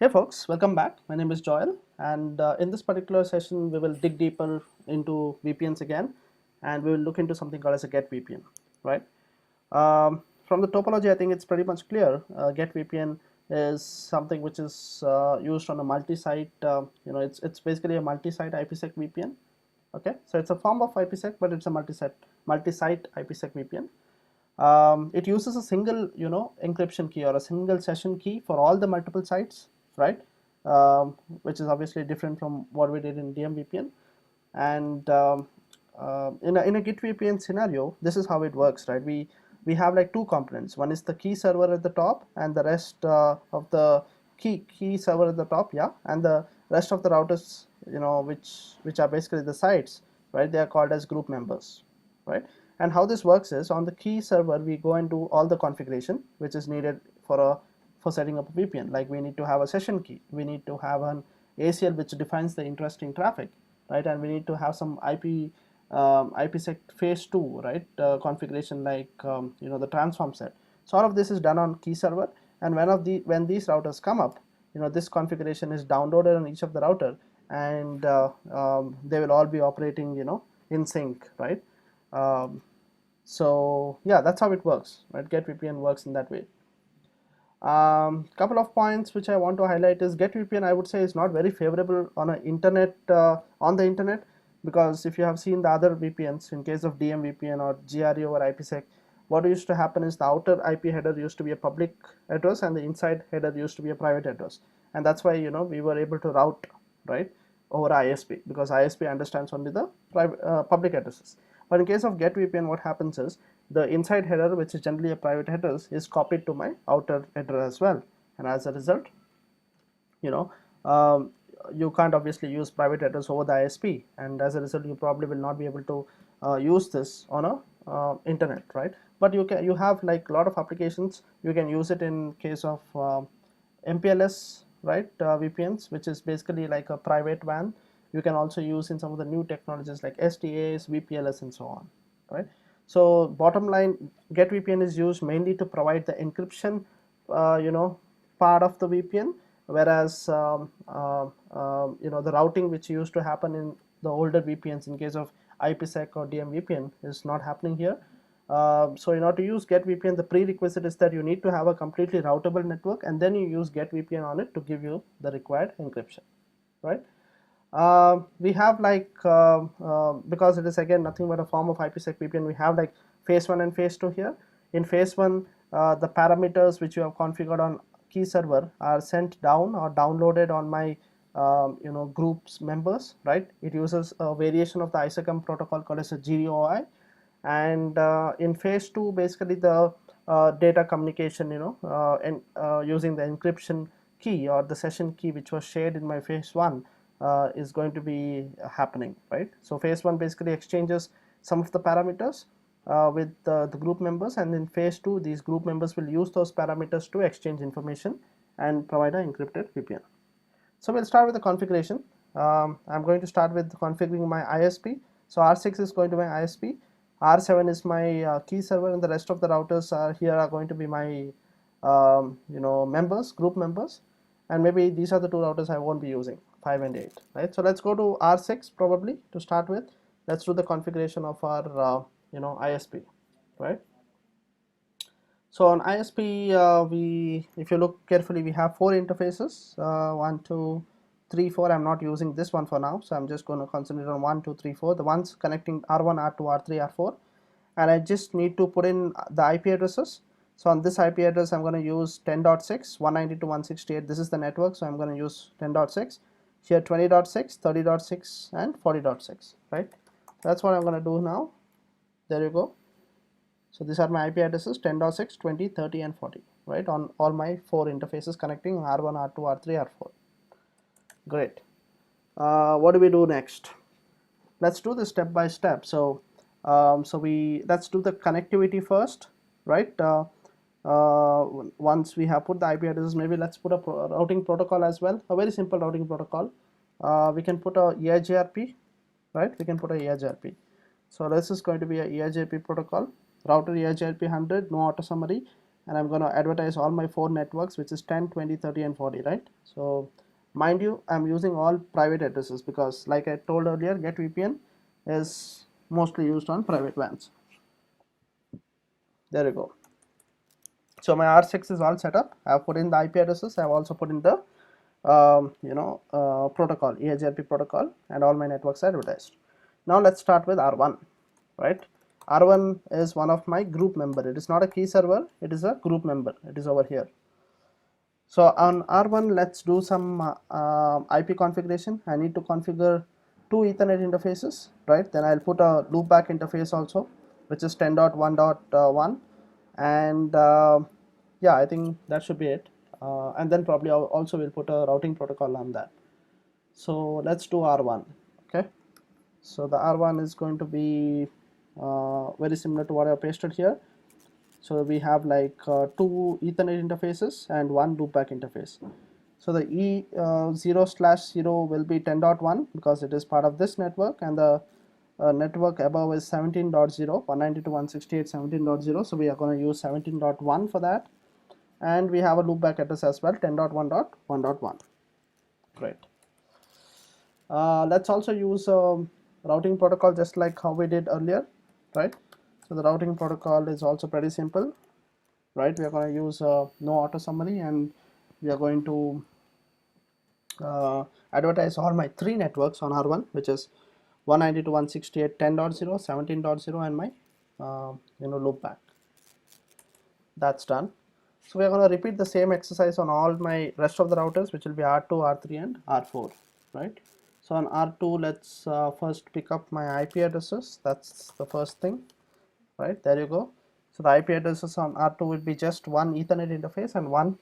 Hey folks, welcome back. My name is Joel, and in this particular session, we will dig deeper into VPNs again, and we will look into something called as a GetVPN, right? From the topology, I think it's pretty much clear. GetVPN is something which is used on a multi-site. It's basically a multi-site IPsec VPN. Okay, so it's a form of IPsec, but it's a multi-site IPsec VPN. It uses a single encryption key or a single session key for all the multiple sites, right? Which is obviously different from what we did in DMVPN. And in a Git VPN scenario, this is how it works, right? We have like two components. One is the key server at the top, and the rest of the key server at the top, yeah, and the rest of the routers, which are basically the sites, right? They are called as group members, right? And how this works is, on the key server we go and do all the configuration which is needed for setting up a VPN. Like, we need to have a session key, we need to have an ACL which defines the interesting traffic, right? And we need to have some IPsec phase 2, right, configuration, like the transform set. So all of this is done on key server, and when these routers come up, this configuration is downloaded on each of the router, and they will all be operating in sync, right? So yeah, that's how it works, right? GetVPN works in that way. Couple of points which I want to highlight is, GetVPN, I would say, is not very favorable on the internet, because if you have seen the other VPNs, in case of DMVPN or GRE over IPsec, what used to happen is the outer IP header used to be a public address and the inside header used to be a private address, and that's why we were able to route, right, over ISP, because ISP understands only the public addresses. But in case of GetVPN, what happens is, the inside header, which is generally a private header, is copied to my outer header as well, and as a result, you know um, you can't obviously use private headers over the ISP, and as a result you probably will not be able to use this on a internet, right? But you have like a lot of applications. You can use it in case of MPLS, right, VPNs, which is basically like a private WAN. You can also use in some of the new technologies like SDAs, VPLS, and so on, right? So bottom line, GetVPN is used mainly to provide the encryption, part of the VPN, whereas the routing which used to happen in the older VPNs, in case of IPsec or DMVPN, is not happening here. So in order to use GetVPN, the prerequisite is that you need to have a completely routable network, and then you use GetVPN on it to give you the required encryption, right? We have like because it is again nothing but a form of IPsec VPN, we have like phase 1 and phase 2 here. In phase 1, the parameters which you have configured on key server are sent down or downloaded on my groups members, right? It uses a variation of the ISACM protocol called as a GDOI. And in phase 2, basically the data communication, using the encryption key or the session key which was shared in my phase 1 is going to be happening, right? So phase 1 basically exchanges some of the parameters with the group members, and in phase 2 these group members will use those parameters to exchange information and provide an encrypted VPN. So we'll start with the configuration. I'm going to start with configuring my ISP. So R6 is going to be my ISP, R7 is my key server, and the rest of the routers are going to be my group members, and maybe these are the two routers I won't be using, 5 and 8, right? So let's go to R6 probably to start with. Let's do the configuration of our ISP, right? So on ISP, if you look carefully, we have 4 interfaces, 1, 2, 3, 4. I'm not using this one for now, so I'm just going to concentrate on 1, 2, 3, 4, the ones connecting R1, R2, R3, R4, and I just need to put in the IP addresses. So on this IP address, I'm going to use 10.6, 192.168. This is the network, so I'm going to use 10.6. Here 20.6, 30.6, and 40.6, right? That's what I'm going to do now. There you go. So these are my IP addresses: 10.6, 20, 30, and 40, right, on all my 4 interfaces connecting R1, R2, R3, R4. Great. What do we do next? Let's do this step by step. So let's do the connectivity first, right? Once we have put the IP addresses, maybe let's put a routing protocol as well, a very simple routing protocol. We can put a EIGRP, right? We can put a EIGRP. So this is going to be a EIGRP protocol, router EIGRP 100, no auto summary, and I'm going to advertise all my 4 networks, which is 10, 20, 30 and 40, right? So mind you, I'm using all private addresses because like I told earlier, GetVPN is mostly used on private WANs. There you go. So my R6 is all set up. I've put in the IP addresses. I've also put in the protocol, EIGRP protocol, and all my networks are advertised. Now let's start with R1, right? R1 is one of my group member. It is not a key server. It is a group member. It is over here. So on R1, let's do some IP configuration. I need to configure 2 Ethernet interfaces, right? Then I'll put a loopback interface also, which is 10.1.1, and yeah, I think that should be it. And then probably also we'll put a routing protocol on that. So let's do R1. Okay, so the R1 is going to be very similar to what I pasted here. So we have like 2 Ethernet interfaces and 1 loopback interface. So the E0/0 will be 10.1 because it is part of this network, and the network above is 17.0, 192.168.17.0. So we are going to use 17.1 for that, and we have a loopback address as well, 10.1.1.1. Great. Let's also use routing protocol just like how we did earlier, right? So the routing protocol is also pretty simple, right? We are going to use no auto summary, and we are going to advertise all my 3 networks on R1, which is 192.168.10.0, 17.0, and my loopback. That's done. So we are going to repeat the same exercise on all my rest of the routers, which will be R2, R3 and R4, right? So on R2, let's first pick up my IP addresses. That's the first thing, right? There you go. So the IP addresses on R2 will be just 1 Ethernet interface and 1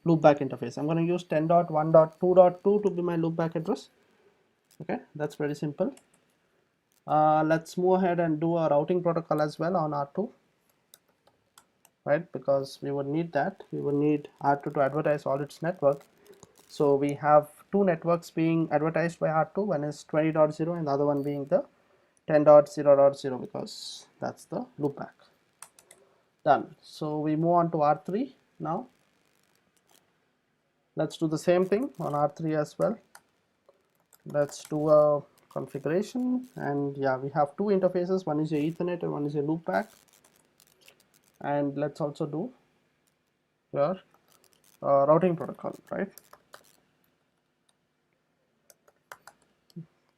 loopback interface. I'm going to use 10.1.2.2 to be my loopback address. Okay, that's very simple. Let's move ahead and do a routing protocol as well on R2, right? Because we would need that. We would need R2 to advertise all its network. So we have 2 networks being advertised by R2. One is 20.0 and the other one being the 10.0.0 because that's the loopback. Done. So we move on to R3 now. Let's do the same thing on R3 as well. Let's do a configuration, and yeah, we have 2 interfaces. One is a Ethernet and one is a loopback. And let's also do your routing protocol, right?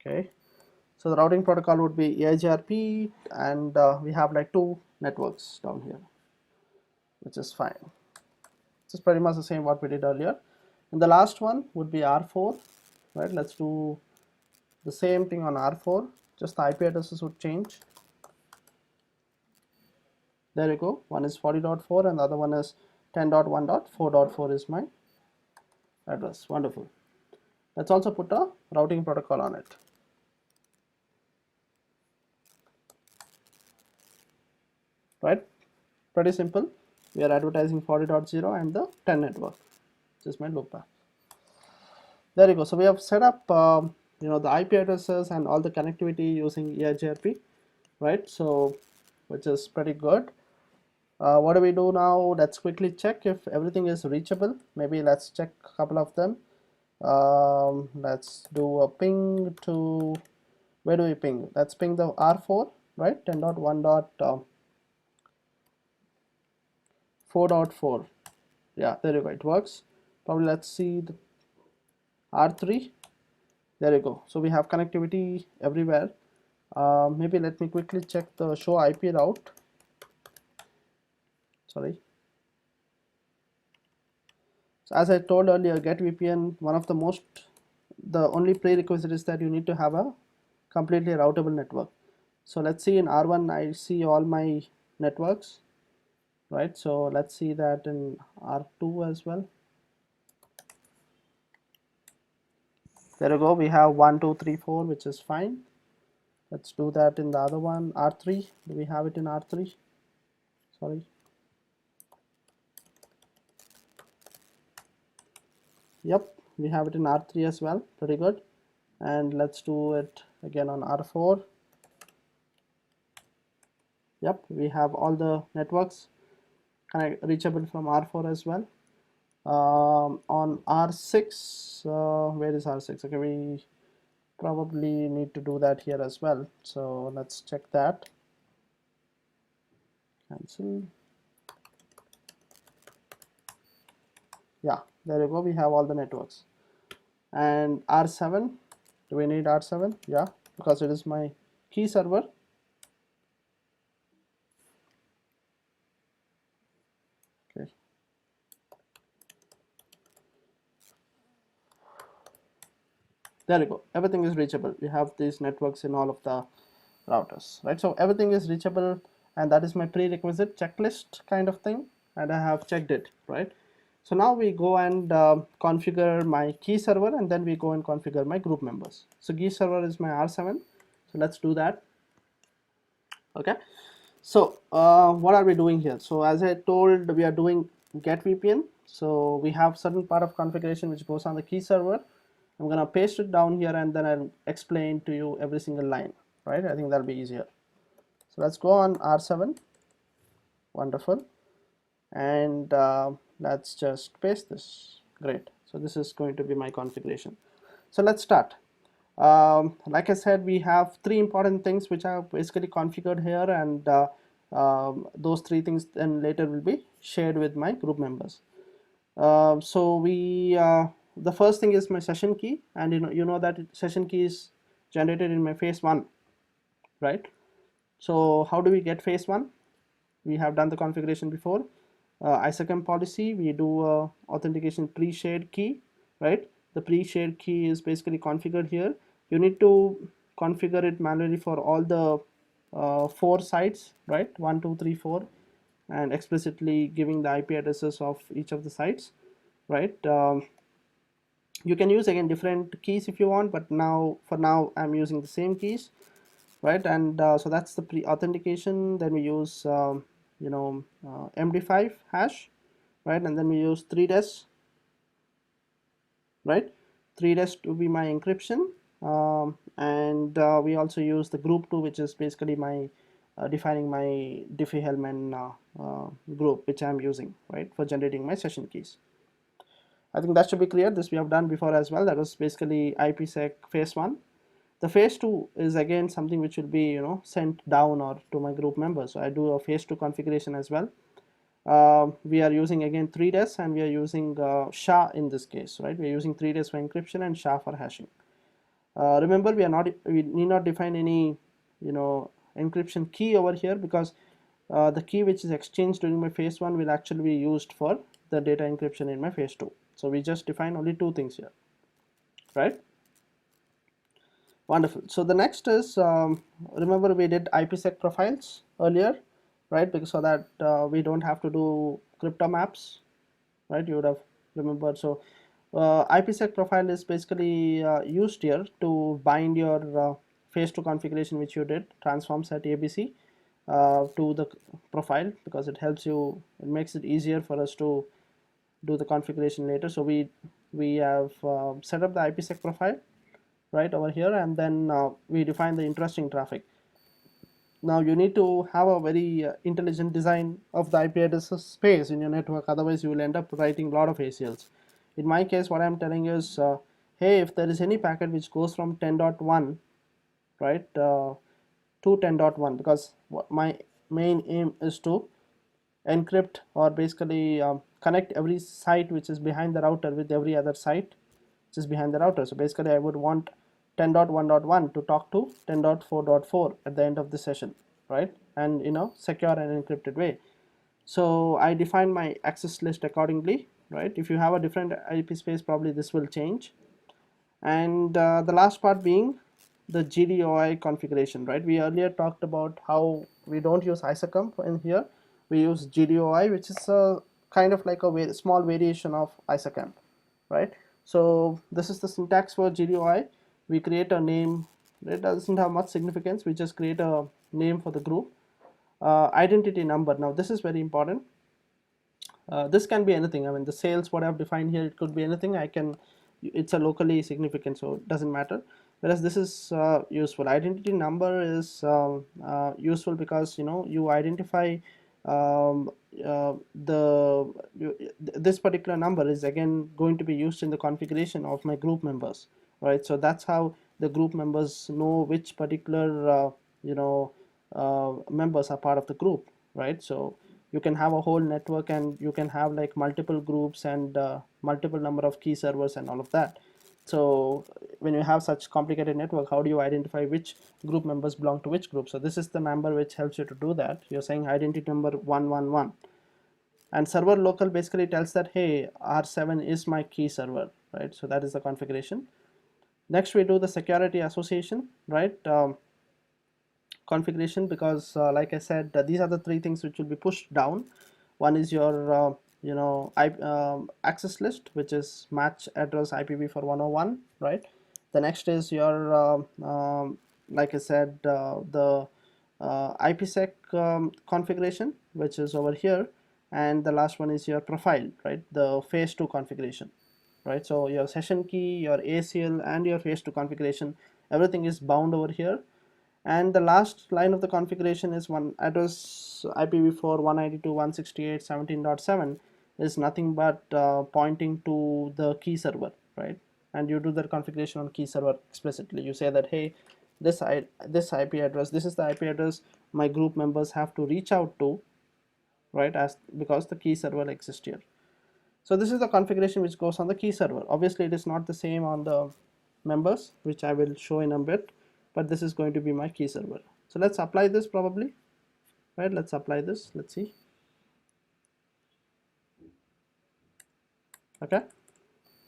Okay, so the routing protocol would be EIGRP, and we have like 2 networks down here, which is fine. This is pretty much the same what we did earlier. And the last one would be R4, right? Let's do the same thing on R4, just the IP addresses would change. There you go. One is 40.4 and the other one is 10.1.4.4 is my address. Wonderful. Let's also put a routing protocol on it. Right? Pretty simple. We are advertising 40.0 and the 10 network, which is my loopback. There you go. So we have set up the IP addresses and all the connectivity using EIGRP, right? So which is pretty good. What do we do now? Let's quickly check if everything is reachable. Maybe let's check a couple of them. Let's do a ping to, where do we ping? Let's ping the R4, right? 10.1.4.4. Yeah, there you go. It works. Probably let's see the R3. There you go. So we have connectivity everywhere. Maybe let me quickly check the show IP route. Sorry. So as I told earlier, GetVPN, the only prerequisite is that you need to have a completely routable network. So let's see in R1, I see all my networks, right? So let's see that in R2 as well. There you go. We have 1, 2, 3, 4, which is fine. Let's do that in the other one, R3. Do we have it in R3? Sorry. Yep, we have it in R3 as well. Pretty good. And let's do it again on R4. Yep, we have all the networks. reachable from R4 as well. On R6, where is R6? Okay, we probably need to do that here as well. So let's check that. Cancel. Yeah, there you go. We have all the networks. And R7, do we need R7? Yeah, because it is my key server. Okay. There you go. Everything is reachable. We have these networks in all of the routers, right? So everything is reachable, and that is my prerequisite checklist kind of thing, and I have checked it, right? So now we go and configure my key server, and then we go and configure my group members. So key server is my R7. So let's do that. Okay. So what are we doing here? So as I told, we are doing GetVPN. So we have certain part of configuration which goes on the key server. I'm gonna paste it down here, and then I'll explain to you every single line, right? I think that'll be easier. So let's go on R7. Wonderful. And let's just paste this. Great. So this is going to be my configuration. So let's start. Like I said, we have three important things which are basically configured here, and those three things then later will be shared with my group members. So the first thing is my session key, and you know that session key is generated in my phase 1, right? So how do we get phase 1? We have done the configuration before. ISACM policy, we do authentication pre-shared key, right? The pre-shared key is basically configured here. You need to configure it manually for all the 4 sites, right? 1 2 3 4, and explicitly giving the IP addresses of each of the sites, right? You can use again different keys if you want, but for now I'm using the same keys, right? And so that's the pre-authentication. Then we use MD5 hash, right? And then we use 3des, right? 3des to be my encryption, and we also use the group 2, which is basically my defining my Diffie-Hellman group, which I'm using, right, for generating my session keys. I think that should be clear. This we have done before as well. That was basically IPsec phase 1. The phase 2 is again something which will be sent down or to my group members. So I do a phase 2 configuration as well. We are using again 3des, and we are using SHA in this case, right? We are using 3des for encryption and SHA for hashing. Remember, we need not define any encryption key over here, because the key which is exchanged during my phase 1 will actually be used for the data encryption in my phase 2. So we just define only 2 things here, right? Wonderful. So the next is, remember we did IPsec profiles earlier, right? Because so that we don't have to do crypto maps, right? You would have remembered. So IPsec profile is basically used here to bind your phase 2 configuration which you did, transforms at ABC, to the profile, because it helps you, it makes it easier for us to do the configuration later. So we have set up the IPsec profile right over here, and then we define the interesting traffic. Now you need to have a very intelligent design of the IP address space in your network, otherwise you will end up writing a lot of ACLs. In my case, what I'm telling you is, hey, if there is any packet which goes from 10.1, right, to 10.1, because my main aim is to encrypt, or basically connect every site which is behind the router with every other site which is behind the router. So basically I would want 10.1.1 to talk to 10.4.4 at the end of the session, right, and secure and encrypted way. So I define my access list accordingly, right? If you have a different IP space, probably this will change. And the last part being the GDOI configuration, right? We earlier talked about how we don't use ISACM in here. We use GDOI, which is a kind of like a small variation of ISACM, right? So this is the syntax for GDOI. We create a name. It doesn't have much significance. We just create a name for the group. Identity number. Now this is very important. This can be anything. I mean, the sales what I've defined here, it could be anything. It's a locally significant, so it doesn't matter. Whereas this is useful. Identity number is useful because you identify um, this particular number is again going to be used in the configuration of my group members, right? So that's how the group members know which particular members are part of the group, right? So you can have a whole network and you can have like multiple groups and multiple number of key servers and all of that. So when you have such complicated network, how do you identify which group members belong to which group? So this is the member which helps you to do that. You're saying identity number 111, and server local basically tells that, hey, R7 is my key server, right? So that is the configuration. Next we do the security association, right? Configuration, because like I said, these are the three things which will be pushed down. One is your access list, which is match address IPv4 101, right? The next is your like I said, the IPsec configuration, which is over here, and the last one is your profile, right? The phase 2 configuration, right? So your session key, your ACL, and your phase 2 configuration, everything is bound over here. And the last line of the configuration is one address IPv4 192.168.17.7 is nothing but pointing to the key server, right? And you do the configuration on key server explicitly. You say that, hey, this IP address, this is the IP address my group members have to reach out to, right? As because the key server exists here. So this is the configuration which goes on the key server. Obviously it is not the same on the members, which I will show in a bit, but this is going to be my key server. So let's apply this probably, right? Let's apply this, let's see. Okay,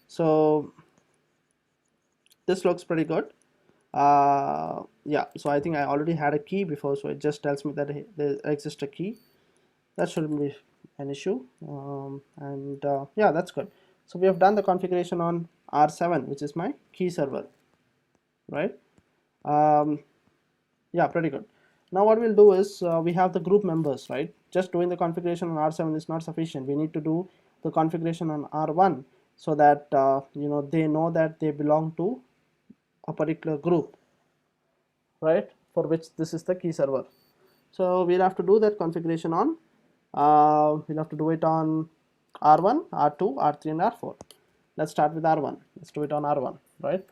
so this looks pretty good. Yeah, so I think I already had a key before, so it just tells me that there exists a key. That shouldn't be an issue. And yeah, that's good. So we have done the configuration on R7, which is my key server, right? Yeah, pretty good. Now what we'll do is we have the group members, right? Just doing the configuration on R7 is not sufficient. We need to do the configuration on R1 so that they know that they belong to a particular group, right? For which this is the key server. So we'll have to do that configuration on we'll have to do it on R1, R2, R3, and R4. Let's start with R1. Let's do it on R1, right?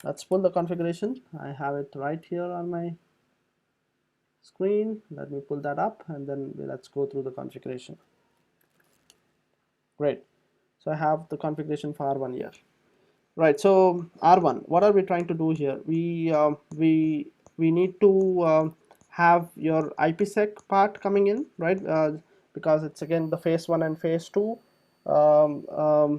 Let's pull the configuration. I have it right here on my screen. Let me pull that up and then let's go through the configuration. Great. So I have the configuration for R1 here. Right. So R1, what are we trying to do here? We need to have your IPsec part coming in, right? Because it's again the phase 1 and phase 2. The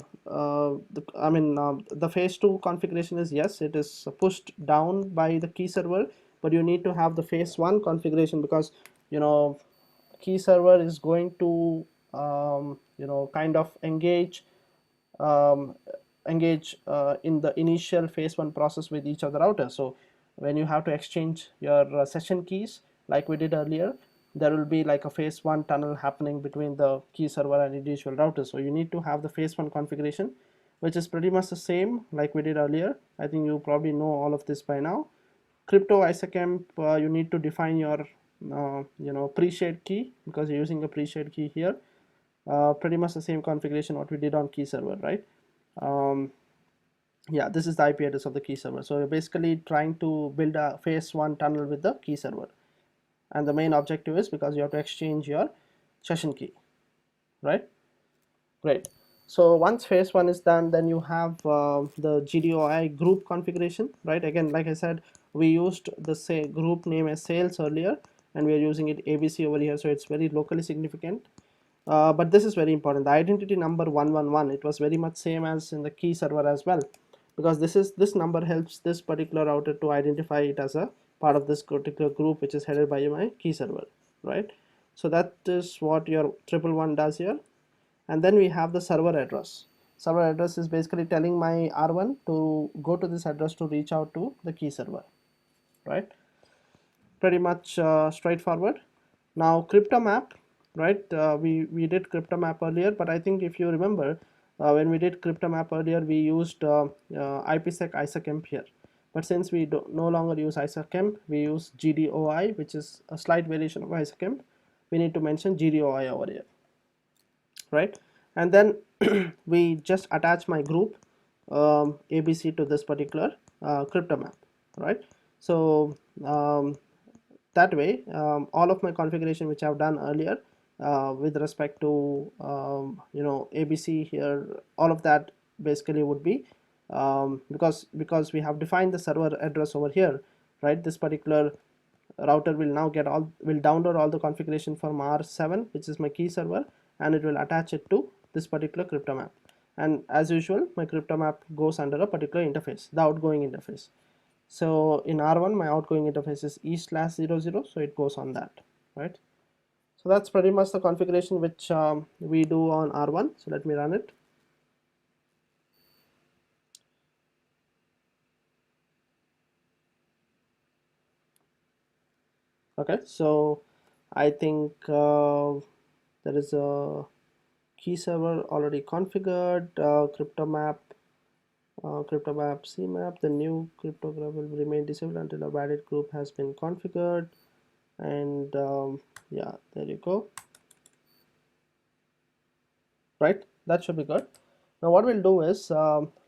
phase 2 configuration is, yes, it is pushed down by the key server, but you need to have the phase 1 configuration because key server is going to kind of um, engage in the initial phase 1 process with each of the routers. So when you have to exchange your session keys like we did earlier, there will be like a phase 1 tunnel happening between the key server and individual routers. So you need to have the phase 1 configuration, which is pretty much the same like we did earlier. I think you probably know all of this by now. Crypto ISACamp, you need to define your pre-shared key because you're using a pre-shared key here. Pretty much the same configuration what we did on key server, right? Yeah, this is the IP address of the key server. So you're basically trying to build a phase 1 tunnel with the key server, and the main objective is because you have to exchange your session key, right? Great. So once phase 1 is done, then you have the GDOI group configuration, right? Again, like I said, we used the say group name as sales earlier, and we are using it ABC over here, so it's very locally significant. But this is very important. The identity number 111, it was very much same as in the key server as well, because this number helps this particular router to identify it as a part of this particular group which is headed by my key server, right? So that is what your 111 does here. And then we have the server address. Server address is basically telling my R1 to go to this address to reach out to the key server, right? Pretty much straightforward. Now cryptomap, right? We did cryptomap earlier, but I think if you remember, when we did cryptomap earlier, we used IPsec ISACamp here. But since we no longer use ISACamp, we use GDOI, which is a slight variation of ISACamp, we need to mention GDOI over here, right? And then we just attach my group ABC to this particular crypto map, right? So that way all of my configuration which I've done earlier with respect to ABC here, all of that basically would be because we have defined the server address over here, right? This particular router will now will download all the configuration from R7, which is my key server, and it will attach it to this particular crypto map. And as usual, my crypto map goes under a particular interface, the outgoing interface. So in R1 my outgoing interface is E/00, so it goes on that, right? So that's pretty much the configuration which we do on R1. So let me run it. Okay, so I think there is a key server already configured, crypto map CMAP. The new cryptograph will remain disabled until a valid group has been configured. And yeah, there you go. Right, that should be good. Now what we'll do is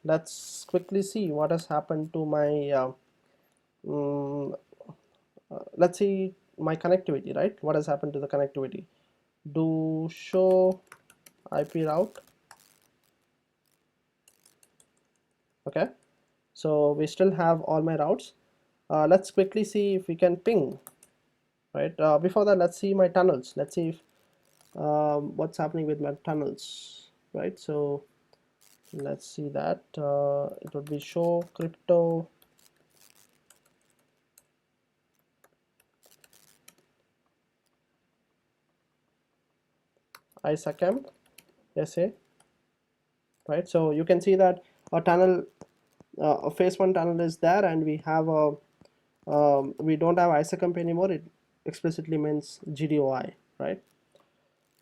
let's quickly see what has happened to my mm, let's see my connectivity, right? What has happened to the connectivity? Do show IP route. Okay, so we still have all my routes. Let's quickly see if we can ping, right? Before that, let's see my tunnels. Let's see if what's happening with my tunnels, right? So let's see that it would be show crypto ISACM SA, right? So you can see that a tunnel, a phase 1 tunnel is there, and we have a we don't have ISACM anymore. It explicitly means GDOI, right?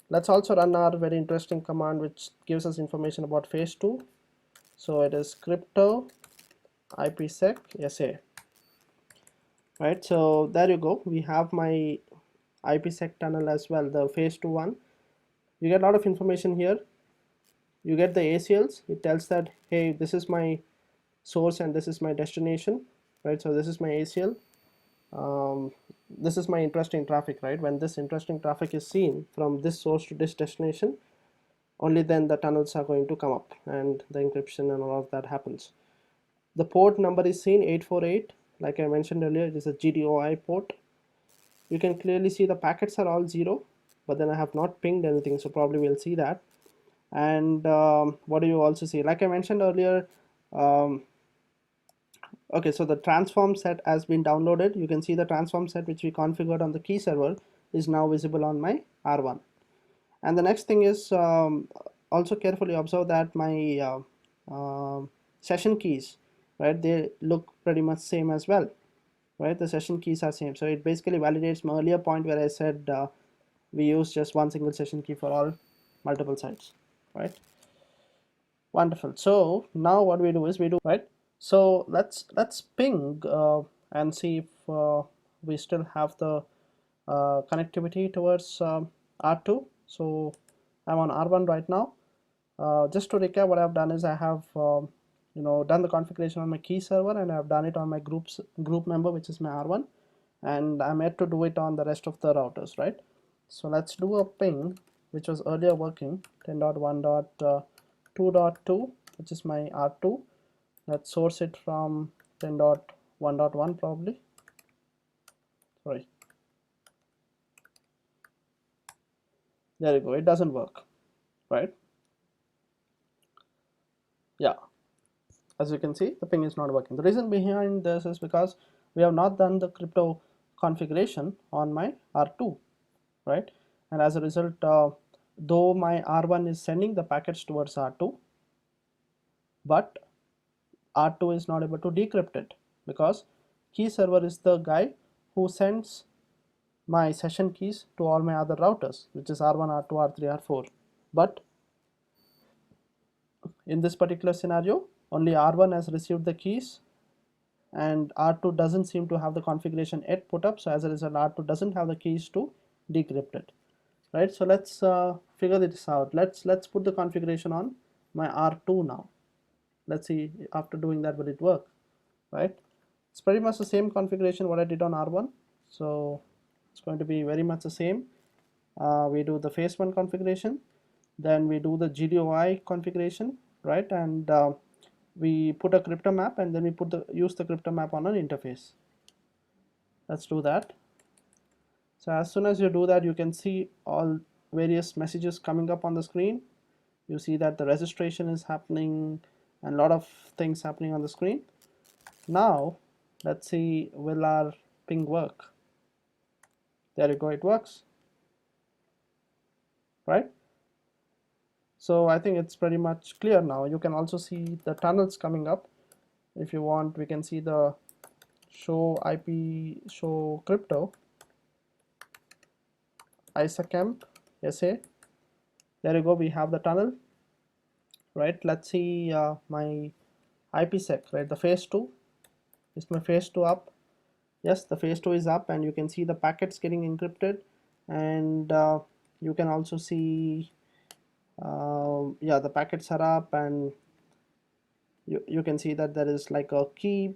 Let's also run our very interesting command which gives us information about phase 2. So it is crypto IPsec SA, right? So there you go, we have my IPsec tunnel as well, the phase 2 one. You get a lot of information here. You get the ACLs. It tells that, hey, this is my source and this is my destination, right? So this is my ACL. This is my interesting traffic, right? When this interesting traffic is seen from this source to this destination, only then the tunnels are going to come up and the encryption and all of that happens. The port number is seen 848. Like I mentioned earlier, it is a GDOI port. You can clearly see the packets are all 0, but then I have not pinged anything, so probably we'll see that. And what do you also see? Like I mentioned earlier, okay, so the transform set has been downloaded. You can see the transform set which we configured on the key server is now visible on my R1. And the next thing is also carefully observe that my session keys, right, they look pretty much same as well, right? The session keys are same. So it basically validates my earlier point where I said we use just one single session key for all multiple sites, right? Wonderful. So now what we do is right. So let's ping and see if we still have the connectivity towards R2. So I'm on R1 right now. Just to recap, what I've done is I have done the configuration on my key server, and I've done it on my group member, which is my R1, and I'm yet to do it on the rest of the routers, right? So let's do a ping which was earlier working, 10.1.2.2, which is my R2. Let's source it from 10.1.1 probably. Sorry, there you go. It doesn't work, right? Yeah, as you can see, the ping is not working. The reason behind this is because we have not done the crypto configuration on my R2, right? And as a result, though my R1 is sending the packets towards R2, but R2 is not able to decrypt it because key server is the guy who sends my session keys to all my other routers, which is R1, R2, R3, R4. But in this particular scenario, only R1 has received the keys and R2 doesn't seem to have the configuration yet put up. So as a result, R2 doesn't have the keys to decrypt it. right? So let's figure this out. Let's put the configuration on my R2 now. Let's see after doing that will it work, right? It's pretty much the same configuration what I did on R1, so it's going to be very much the same. We do the phase 1 configuration, then we do the GDOI configuration, right? And we put a crypto map, and then we use the crypto map on an interface. Let's do that. So as soon as you do that, you can see all various messages coming up on the screen. You see that the registration is happening and a lot of things happening on the screen. Now let's see, will our ping work? There you go, it works, right? So I think it's pretty much clear now. You can also see the tunnels coming up. If you want, we can see the show IP, show crypto, ISACamp SA. There you go, we have the tunnel, right? Let's see my IPsec, right? The phase 2, is my phase 2 up? Yes, the phase 2 is up, and you can see the packets getting encrypted, and you can also see yeah, the packets are up, and you can see that there is like a key,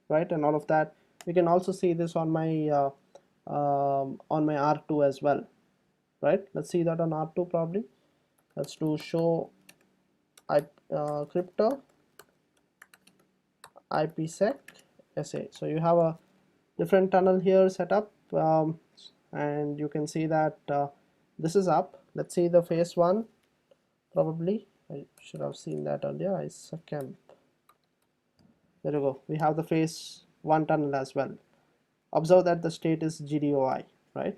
right, and all of that. You can also see this on my R2 as well, right? Let's see that on R2 probably. Let's do show crypto IPsec SA. So you have a different tunnel here set up, and you can see that this is up. Let's see the phase 1. Probably I should have seen that earlier. ISACamp. There you go, we have the phase 1 tunnel as well. Observe that the state is GDOI, right?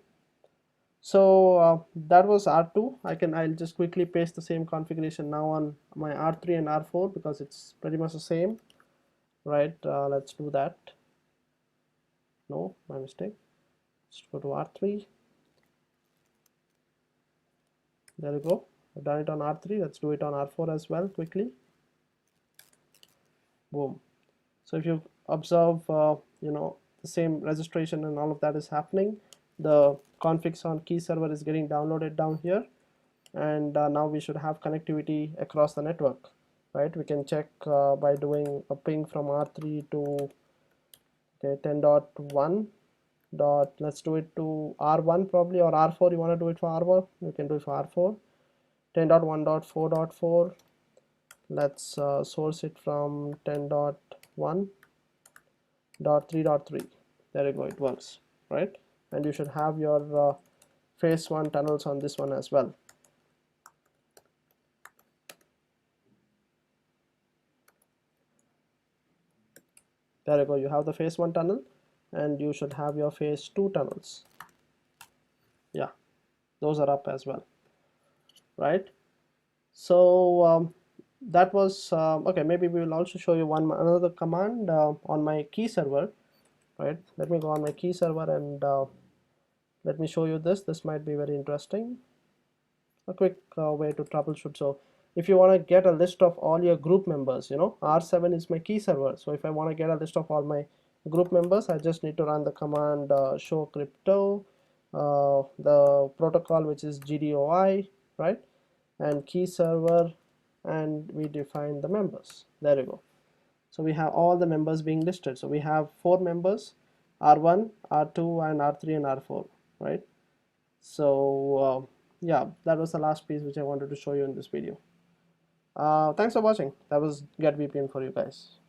So that was R2. I'll just quickly paste the same configuration now on my R3 and R4 because it's pretty much the same, right? Let's do that. No, my mistake. Let's go to R3. There you go, I've done it on R3. Let's do it on R4 as well quickly. Boom. So if you observe, the same registration and all of that is happening. The configs on key server is getting downloaded down here, and now we should have connectivity across the network, right? We can check by doing a ping from R3 to 10.1 let's do it to R1 probably, or R4. You want to do it for R1, you can do it for R4. 10.1.4.4, let's source it from 10.1.3.3. there you go, it works, right? And you should have your phase 1 tunnels on this one as well. There you go, you have the phase 1 tunnel, and you should have your phase 2 tunnels. Yeah, those are up as well, right? So that was okay. Maybe we will also show you another command on my key server, right? Let me go on my key server, and let me show you this. This might be very interesting. A quick way to troubleshoot. So if you want to get a list of all your group members, R7 is my key server. So if I want to get a list of all my group members, I just need to run the command show crypto, the protocol which is GDOI, right, and key server, and we define the members. There you go. So we have all the members being listed. So we have 4 members: R1, R2, and R3 and R4, right? So yeah, that was the last piece which I wanted to show you in this video. Thanks for watching. That was GetVPN for you guys.